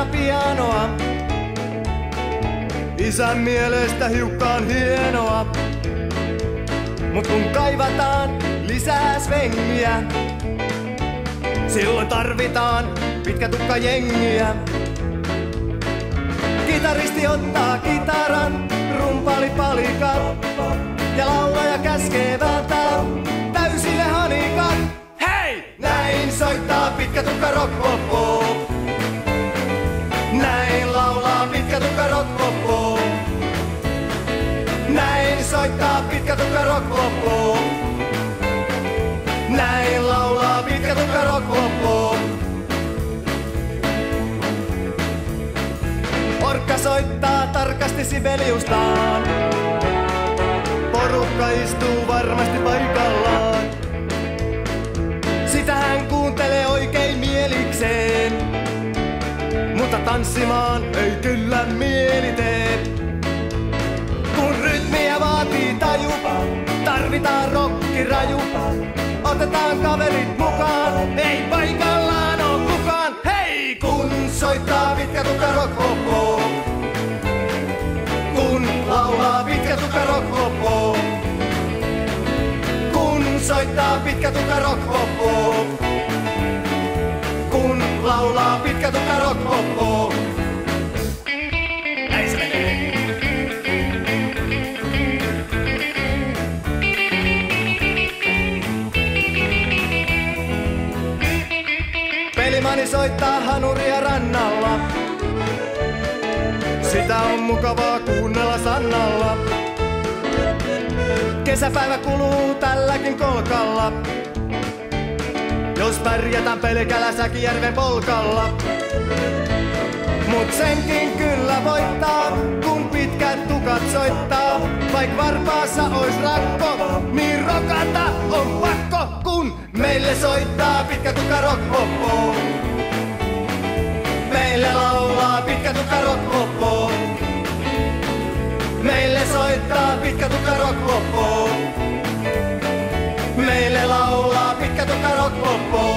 aina pianoa. Isän mielestä hiukkaan hienoa. Mut kun kaivataan lisää svengiä, silloin tarvitaan pitkä tukka jengiä. Kitaristi ottaa kitaran, rumpali palikan ja laulaja käskee vääntää täysille hanikat. Hei! Näin soittaa pitkä tukka rock-popo. Näin laulaa pitkä tukka rock-popo. Näin soittaa pitkä tukka rock-popo. Näin laulaa pitkä tukka rock-popo. Orkka soittaa tarkasti Sibeliustaan. Porukka istuu varmasti paikallaan. Sitä hän kuuntelee oikein mielikseen. Mutta tanssimaan ei kyllä mieli tee. Kun rytmiä vaatii taju, tarvitaan rokkiraju. Otetaan kaverit mukaan, ei paikallaan oo kukaan. Hei! Kun soittaa pitkä tukka rock-popo. Kun laulaa pitkä tukka rock-popo. Kun soittaa pitkä tukka rock-popo. Kun laulaa pitkä tukka rock-popo. Näin se menee. Pelimani soittaa hanuria rannalla. Sitä on mukavaa kuunnella Sannalla. Kesäpäivä kuluu tälläkin kolkalla. Jos pärjätään pelkällä Säkijärven polkalla. Mut senkin kyllä voittaa, kun pitkät tukat soittaa. Vaik varpaassa ois rakko, niin rokata on pakko. Kun meille soittaa pitkä tukka rock-popo. Meille laulaa pitkä tukka rock-popo. Meille soittaa pitkä tukka rock-popo. Meille laulaa pitkä tukka rock-popo.